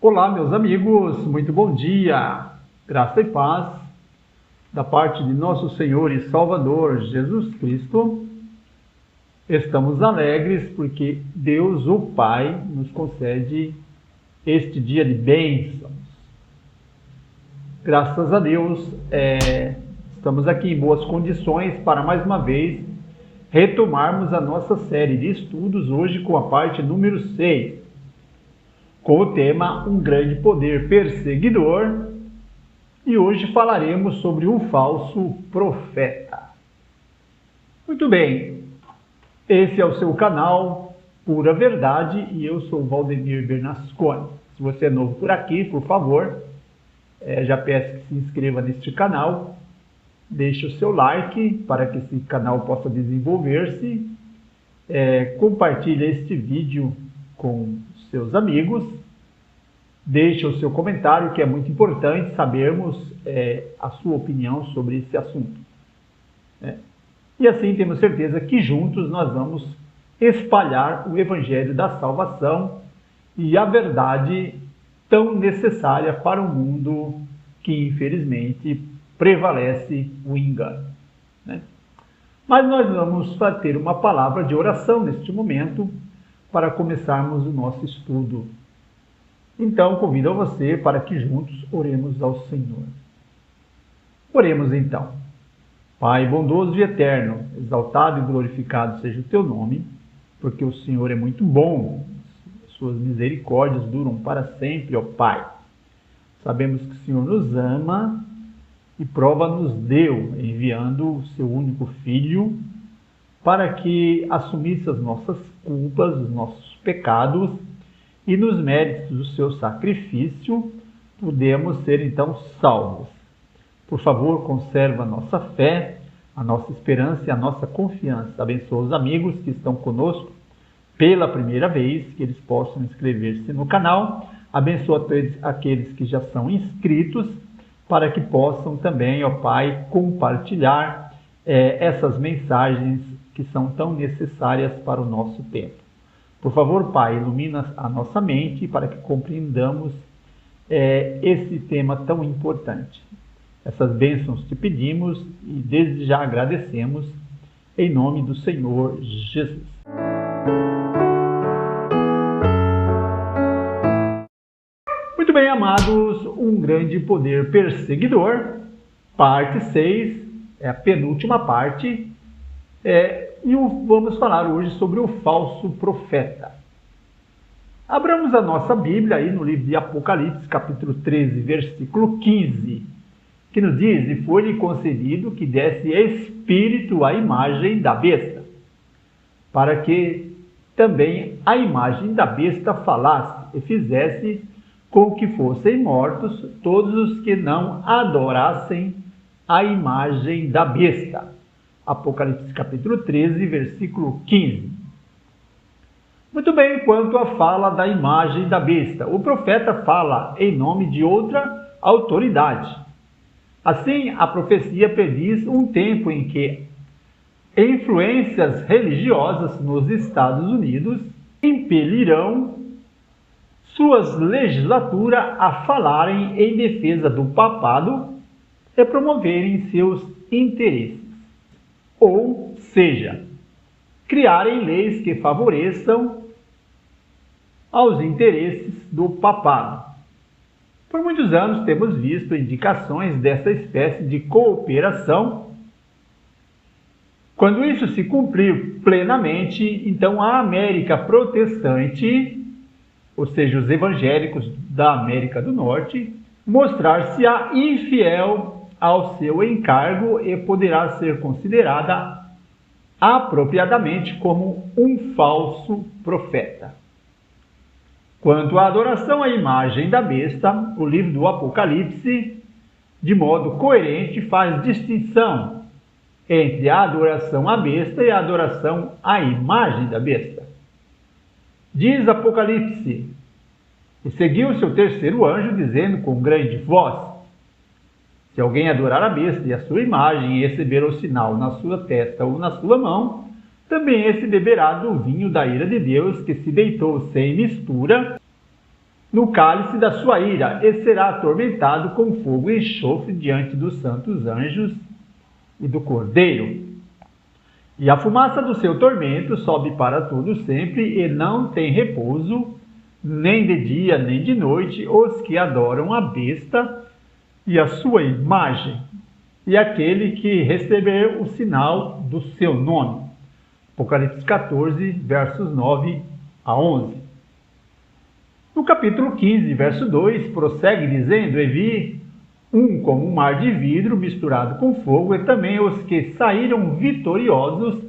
Olá, meus amigos, muito bom dia, graça e paz, da parte de nosso Senhor e Salvador Jesus Cristo. Estamos alegres porque Deus, o Pai, nos concede este dia de bênçãos. Graças a Deus, estamos aqui em boas condições para mais uma vez retomarmos a nossa série de estudos, hoje com a parte número 6. Com o tema Um Grande Poder Perseguidor, e hoje falaremos sobre um falso profeta. Muito bem, esse é o seu canal Pura Verdade e eu sou Valdemir Bernasconi. Se você é novo por aqui, por favor, já peço que se inscreva neste canal, deixe o seu like para que esse canal possa desenvolver-se, compartilhe este vídeo com seus amigos, deixe o seu comentário, que é muito importante sabermos a sua opinião sobre esse assunto. E assim temos certeza que juntos nós vamos espalhar o Evangelho da salvação e a verdade tão necessária para um mundo que infelizmente prevalece o engano. Mas nós vamos ter uma palavra de oração neste momento, para começarmos o nosso estudo. Então, convido a você para que juntos oremos ao Senhor. Oremos então. Pai bondoso e eterno, exaltado e glorificado seja o teu nome, porque o Senhor é muito bom, suas misericórdias duram para sempre, ó Pai. Sabemos que o Senhor nos ama e prova nos deu, enviando o seu único Filho, para que assumisse as nossas culpas, os nossos pecados, e nos méritos do seu sacrifício, podemos ser então salvos. Por favor, conserva a nossa fé, a nossa esperança e a nossa confiança. Abençoa os amigos que estão conosco pela primeira vez, que eles possam inscrever-se no canal. Abençoa todos aqueles que já são inscritos, para que possam também, ó Pai, compartilhar essas mensagens que são tão necessárias para o nosso tempo. Por favor, Pai, ilumina a nossa mente para que compreendamos esse tema tão importante. Essas bênçãos te pedimos e desde já agradecemos, em nome do Senhor Jesus. Muito bem, amados, Um Grande Poder Perseguidor, parte 6, é a penúltima parte, e vamos falar hoje sobre o falso profeta. Abramos a nossa Bíblia aí no livro de Apocalipse, capítulo 13, versículo 15, que nos diz: E foi-lhe concedido que desse espírito à imagem da besta, para que também a imagem da besta falasse e fizesse com que fossem mortos todos os que não adorassem a imagem da besta. Apocalipse capítulo 13, versículo 15. Muito bem, quanto à fala da imagem da besta, o profeta fala em nome de outra autoridade. Assim, a profecia prediz um tempo em que influências religiosas nos Estados Unidos impelirão suas legislaturas a falarem em defesa do papado e promoverem seus interesses. Ou seja, criarem leis que favoreçam aos interesses do papado. Por muitos anos temos visto indicações dessa espécie de cooperação. Quando isso se cumprir plenamente, então a América protestante, ou seja, os evangélicos da América do Norte, mostrar-se-á infiel ao seu encargo e poderá ser considerada apropriadamente como um falso profeta. Quanto à adoração à imagem da besta, o livro do Apocalipse, de modo coerente, faz distinção entre a adoração à besta e a adoração à imagem da besta. Diz Apocalipse: E seguiu seu terceiro anjo, dizendo com grande voz: Se alguém adorar a besta e a sua imagem e receber o sinal na sua testa ou na sua mão, também esse beberá do vinho da ira de Deus, que se deitou sem mistura no cálice da sua ira, e será atormentado com fogo e enxofre diante dos santos anjos e do Cordeiro. E a fumaça do seu tormento sobe para todo sempre, e não tem repouso, nem de dia nem de noite, os que adoram a besta e a sua imagem, e aquele que receber o sinal do seu nome. Apocalipse 14, versos 9 a 11. No capítulo 15, verso 2, prossegue dizendo: E vi um como um mar de vidro misturado com fogo, e também os que saíram vitoriosos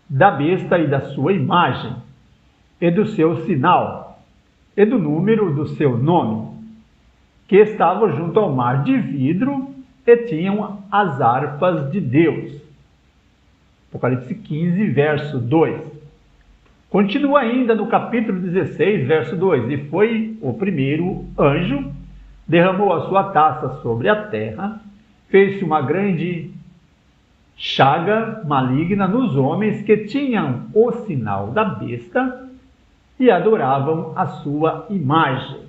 da besta e da sua imagem, e do seu sinal, e do número do seu nome, que estavam junto ao mar de vidro, e tinham as harpas de Deus. Apocalipse 15, verso 2. Continua ainda no capítulo 16, verso 2. E foi o primeiro anjo, derramou a sua taça sobre a terra, fez-se uma grande chaga maligna nos homens que tinham o sinal da besta e adoravam a sua imagem.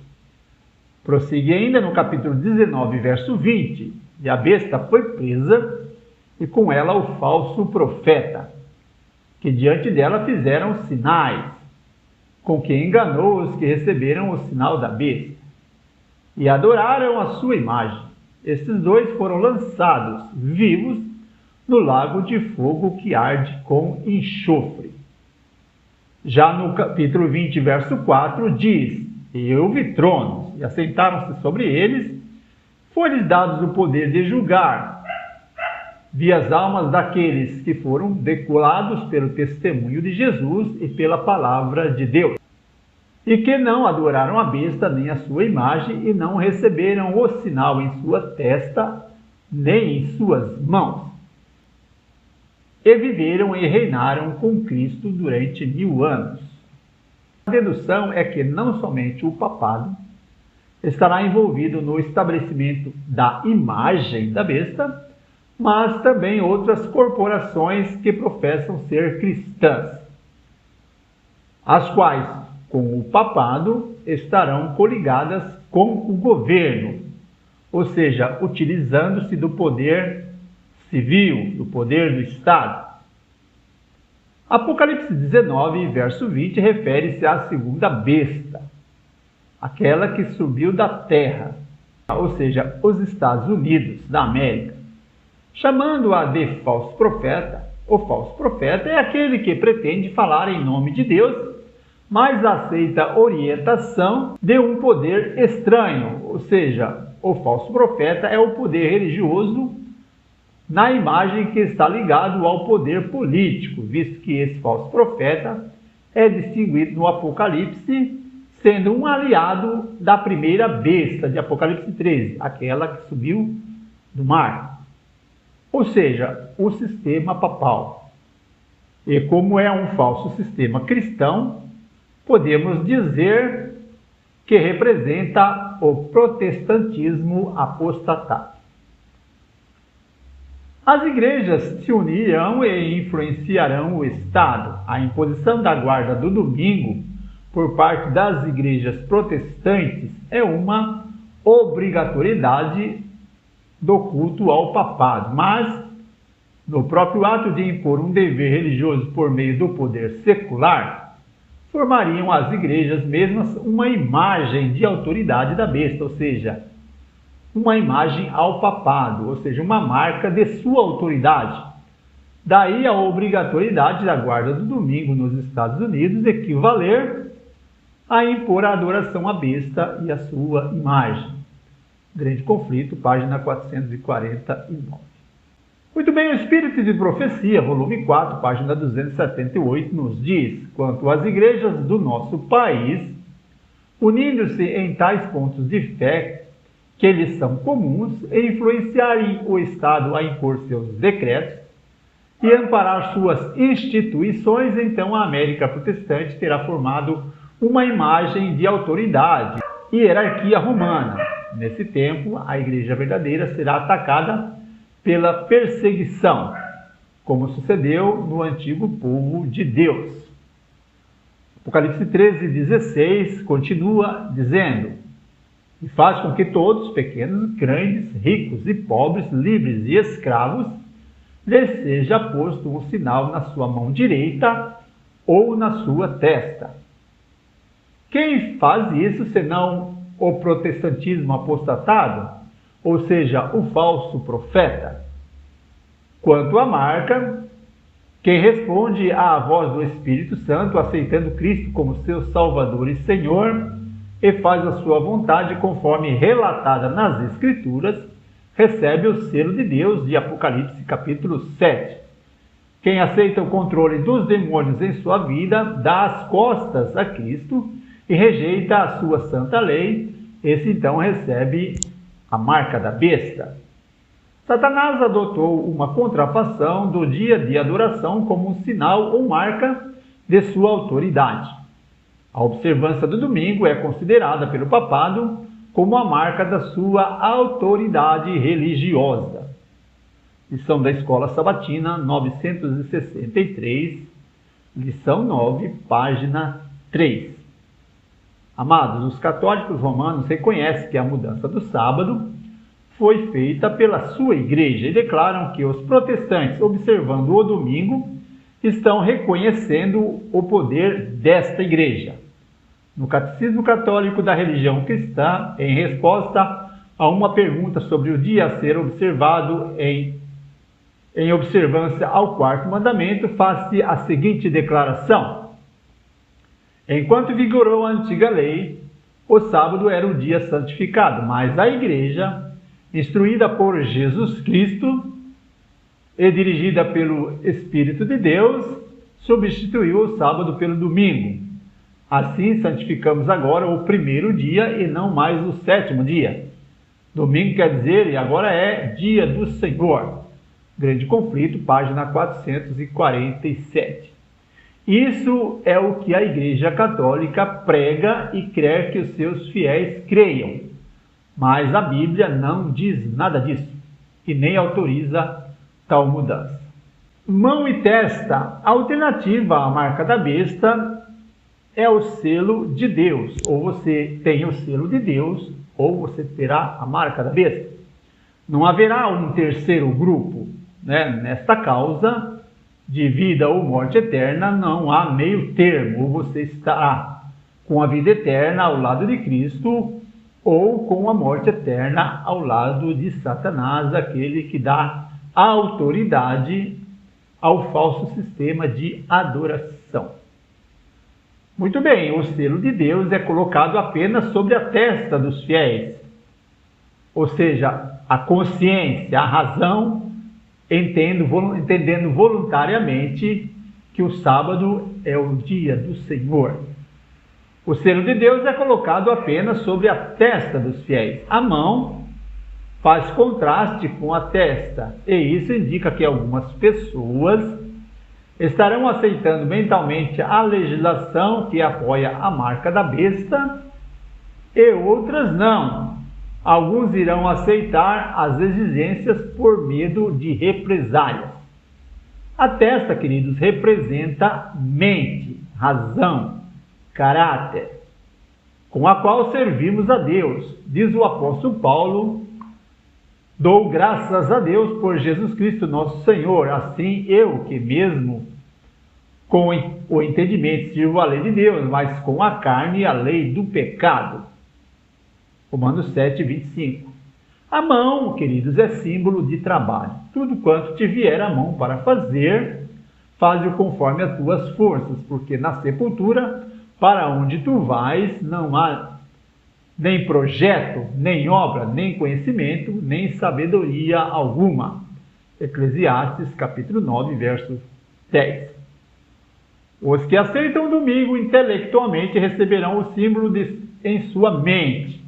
Prossegue ainda no capítulo 19, verso 20. E a besta foi presa, e com ela o falso profeta, que diante dela fizeram sinais, com que enganou os que receberam o sinal da besta, e adoraram a sua imagem. Esses dois foram lançados vivos no lago de fogo que arde com enxofre. Já no capítulo 20, verso 4, diz: E eu vi tronos, e assentaram-se sobre eles, foi-lhes dados o poder de julgar. Vi as almas daqueles que foram decolados pelo testemunho de Jesus e pela palavra de Deus, e que não adoraram a besta nem a sua imagem, e não receberam o sinal em sua testa, nem em suas mãos. E viveram e reinaram com Cristo durante 1000 anos. A dedução é que não somente o papado estará envolvido no estabelecimento da imagem da besta, mas também outras corporações que professam ser cristãs, as quais, com o papado, estarão coligadas com o governo, ou seja, utilizando-se do poder civil, do poder do Estado. Apocalipse 19, verso 20, refere-se à segunda besta, aquela que subiu da terra, ou seja, os Estados Unidos da América, chamando-a de falso profeta. O falso profeta é aquele que pretende falar em nome de Deus, mas aceita orientação de um poder estranho, ou seja, o falso profeta é o poder religioso na imagem que está ligado ao poder político, visto que esse falso profeta é distinguido no Apocalipse sendo um aliado da primeira besta de Apocalipse 13, aquela que subiu do mar. Ou seja, o sistema papal. E como é um falso sistema cristão, podemos dizer que representa o protestantismo apostatário. As igrejas se unirão e influenciarão o Estado. A imposição da guarda do domingo por parte das igrejas protestantes é uma obrigatoriedade do culto ao papado, mas no próprio ato de impor um dever religioso por meio do poder secular, formariam as igrejas mesmas uma imagem de autoridade da besta, ou seja, uma imagem ao papado, ou seja, uma marca de sua autoridade. Daí a obrigatoriedade da guarda do domingo nos Estados Unidos equivaler a impor a adoração à besta e a sua imagem. Grande Conflito, página 449. Muito bem, o Espírito de Profecia, volume 4, página 278, nos diz: quanto às igrejas do nosso país, unindo-se em tais pontos de fé que lhes são comuns, e influenciarem o Estado a impor seus decretos e amparar suas instituições, então a América protestante terá formado uma imagem de autoridade e hierarquia romana. Nesse tempo, a igreja verdadeira será atacada pela perseguição. como sucedeu no antigo povo de Deus. Apocalipse 13:16 continua dizendo: e faz com que todos, pequenos, grandes, ricos e pobres, livres e escravos, lhes seja posto um sinal na sua mão direita ou na sua testa. Quem faz isso senão o protestantismo apostatado, ou seja, o falso profeta? Quanto à marca, quem responde à voz do Espírito Santo, aceitando Cristo como seu Salvador e Senhor, e faz a sua vontade conforme relatada nas Escrituras, recebe o selo de Deus de Apocalipse capítulo 7. Quem aceita o controle dos demônios em sua vida, dá as costas a Cristo e rejeita a sua santa lei, esse então recebe a marca da besta. Satanás adotou uma contrafação do dia de adoração como um sinal ou marca de sua autoridade. A observância do domingo é considerada pelo papado como a marca da sua autoridade religiosa. Lição da Escola Sabatina, 963, lição 9, página 3. Amados, os católicos romanos reconhecem que a mudança do sábado foi feita pela sua igreja e declaram que os protestantes, observando o domingo, estão reconhecendo o poder desta igreja. No Catecismo Católico da Religião Cristã, em resposta a uma pergunta sobre o dia a ser observado em observância ao quarto mandamento, faz-se a seguinte declaração: enquanto vigorou a antiga lei, o sábado era o dia santificado, mas a igreja, instruída por Jesus Cristo e dirigida pelo Espírito de Deus, substituiu o sábado pelo domingo. Assim, santificamos agora o primeiro dia e não mais o sétimo dia. Domingo quer dizer, e agora é dia do Senhor. Grande Conflito, página 447. Isso é o que a Igreja Católica prega e quer que os seus fiéis creiam. Mas a Bíblia não diz nada disso e nem autoriza tal mudança. Mão e testa, a alternativa à marca da besta é o selo de Deus. Ou você tem o selo de Deus, ou você terá a marca da besta. Não haverá um terceiro grupo, nesta causa de vida ou morte eterna, não há meio termo. Ou você estará com a vida eterna ao lado de Cristo, ou com a morte eterna ao lado de Satanás, aquele que dá autoridade ao falso sistema de adoração. Muito bem, o selo de Deus é colocado apenas sobre a testa dos fiéis, ou seja, a consciência, a razão, entendendo voluntariamente que o sábado é o dia do Senhor. O selo de Deus é colocado apenas sobre a testa dos fiéis. A mão faz contraste com a testa, e isso indica que algumas pessoas estarão aceitando mentalmente a legislação que apoia a marca da besta e outras não. Alguns irão aceitar as exigências por medo de represálias. A testa, queridos, representa mente, razão, caráter, com a qual servimos a Deus. Diz o apóstolo Paulo: dou graças a Deus por Jesus Cristo nosso Senhor, assim eu, que mesmo com o entendimento sirvo a lei de Deus, mas com a carne a lei do pecado. Romanos 7:25. A mão, queridos, é símbolo de trabalho. Tudo quanto te vier a mão para fazer, faz-o conforme as tuas forças, porque na sepultura, para onde tu vais, não há nem projeto, nem obra, nem conhecimento, nem sabedoria alguma. Eclesiastes capítulo 9, verso 10. Os que aceitam o domingo intelectualmente receberão o símbolo em sua mente.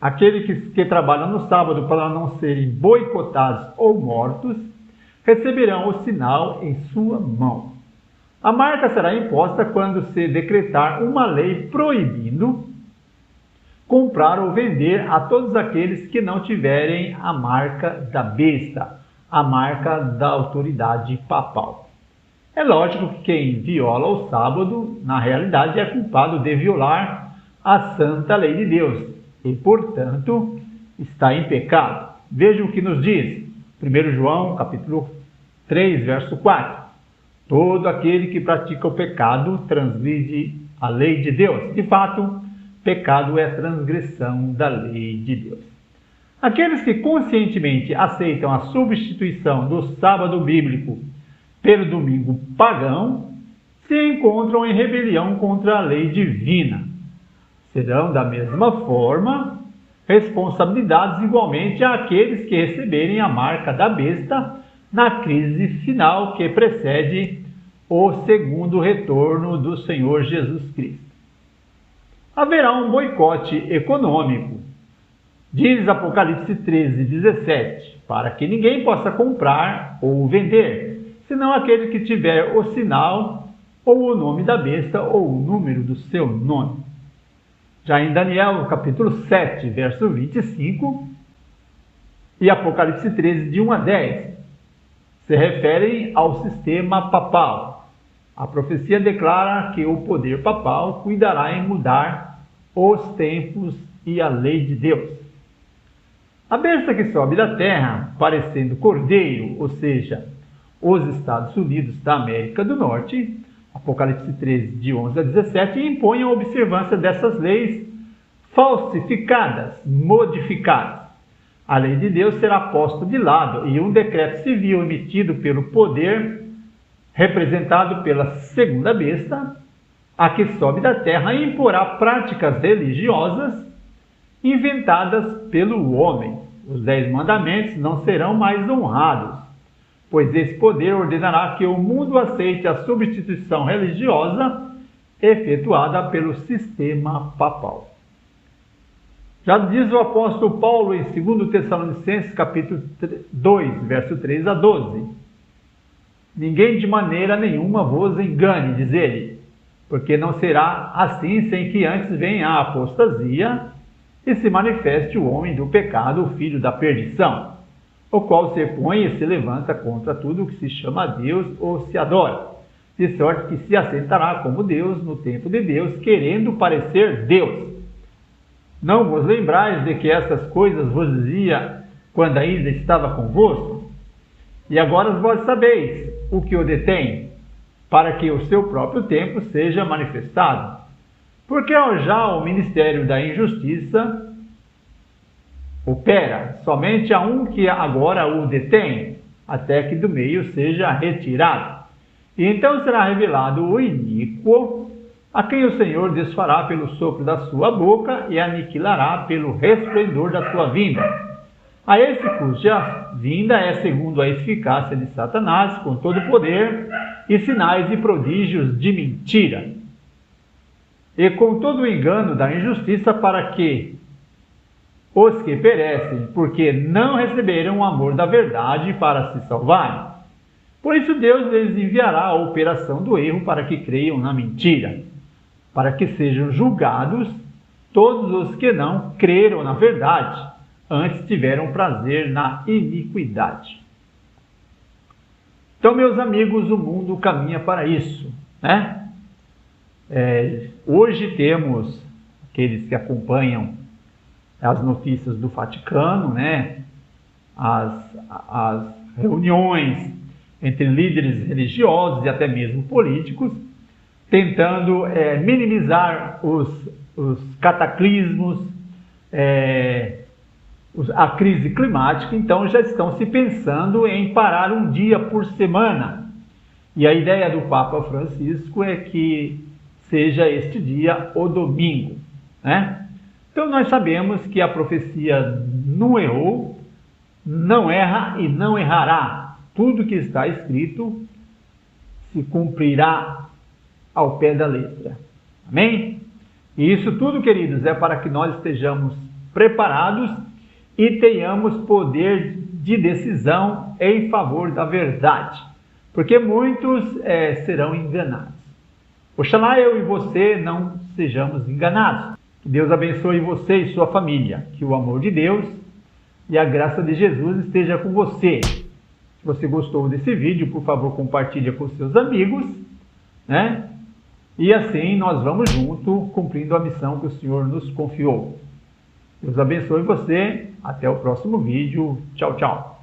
Aqueles que trabalham no sábado para não serem boicotados ou mortos, receberão o sinal em sua mão. A marca será imposta quando se decretar uma lei proibindo comprar ou vender a todos aqueles que não tiverem a marca da besta. a marca da autoridade papal. É lógico que quem viola o sábado, na realidade, é culpado de violar a santa lei de Deus e, portanto, está em pecado. Veja o que nos diz 1 João, capítulo 3, verso 4. Todo aquele que pratica o pecado transgride a lei de Deus. De fato, pecado é transgressão da lei de Deus. Aqueles que conscientemente aceitam a substituição do sábado bíblico pelo domingo pagão se encontram em rebelião contra a lei divina. Serão, da mesma forma, responsabilidades igualmente àqueles que receberem a marca da besta na crise final que precede o segundo retorno do Senhor Jesus Cristo. Haverá um boicote econômico, diz Apocalipse 13, 17, para que ninguém possa comprar ou vender, senão aquele que tiver o sinal ou o nome da besta ou o número do seu nome. Já em Daniel, capítulo 7, verso 25, e Apocalipse 13, de 1 a 10, se referem ao sistema papal. A profecia declara que o poder papal cuidará em mudar os tempos e a lei de Deus. A besta que sobe da terra, parecendo cordeiro, ou seja, os Estados Unidos da América do Norte, Apocalipse 13, de 11 a 17, impõe a observância dessas leis falsificadas, modificadas. A lei de Deus será posta de lado e um decreto civil emitido pelo poder, representado pela segunda besta, a que sobe da terra, imporá práticas religiosas inventadas pelo homem. Os 10 mandamentos não serão mais honrados, pois esse poder ordenará que o mundo aceite a substituição religiosa efetuada pelo sistema papal. Já diz o apóstolo Paulo em 2 Tessalonicenses, capítulo 2, verso 3 a 12. Ninguém de maneira nenhuma vos engane, diz ele, porque não será assim sem que antes venha a apostasia e se manifeste o homem do pecado, o filho da perdição, o qual se põe e se levanta contra tudo o que se chama Deus ou se adora, de sorte que se assentará como Deus no templo de Deus, querendo parecer Deus. Não vos lembrais de que essas coisas vos dizia quando ainda estava convosco? E agora vós sabeis o que o detém, para que o seu próprio tempo seja manifestado. Porque já o ministério da injustiça opera, somente há um que agora o detém, até que do meio seja retirado. E então será revelado o iníquo, a quem o Senhor desfará pelo sopro da sua boca e aniquilará pelo resplendor da sua vinda. A esse cuja vinda é segundo a eficácia de Satanás, com todo o poder e sinais e prodígios de mentira, e com todo o engano da injustiça, para que os que perecem, porque não receberam o amor da verdade para se salvarem. Por isso Deus lhes enviará a operação do erro para que creiam na mentira, para que sejam julgados todos os que não creram na verdade, antes tiveram prazer na iniquidade. Então, meus amigos, o mundo caminha para isso, né? Hoje temos aqueles que acompanham as notícias do Vaticano, né? As reuniões entre líderes religiosos e até mesmo políticos, tentando minimizar os cataclismos, a crise climática. Então já estão se pensando em parar um dia por semana. E a ideia do Papa Francisco é que seja este dia o domingo, né? Então nós sabemos que a profecia não errou, não erra e não errará. Tudo que está escrito se cumprirá ao pé da letra. Amém? E isso tudo, queridos, é para que nós estejamos preparados e tenhamos poder de decisão em favor da verdade. Porque muitos serão enganados. Oxalá eu e você não sejamos enganados. Que Deus abençoe você e sua família. Que o amor de Deus e a graça de Jesus esteja com você. Se você gostou desse vídeo, por favor, compartilhe com seus amigos, né? E assim nós vamos junto cumprindo a missão que o Senhor nos confiou. Deus abençoe você. Até o próximo vídeo. Tchau, tchau.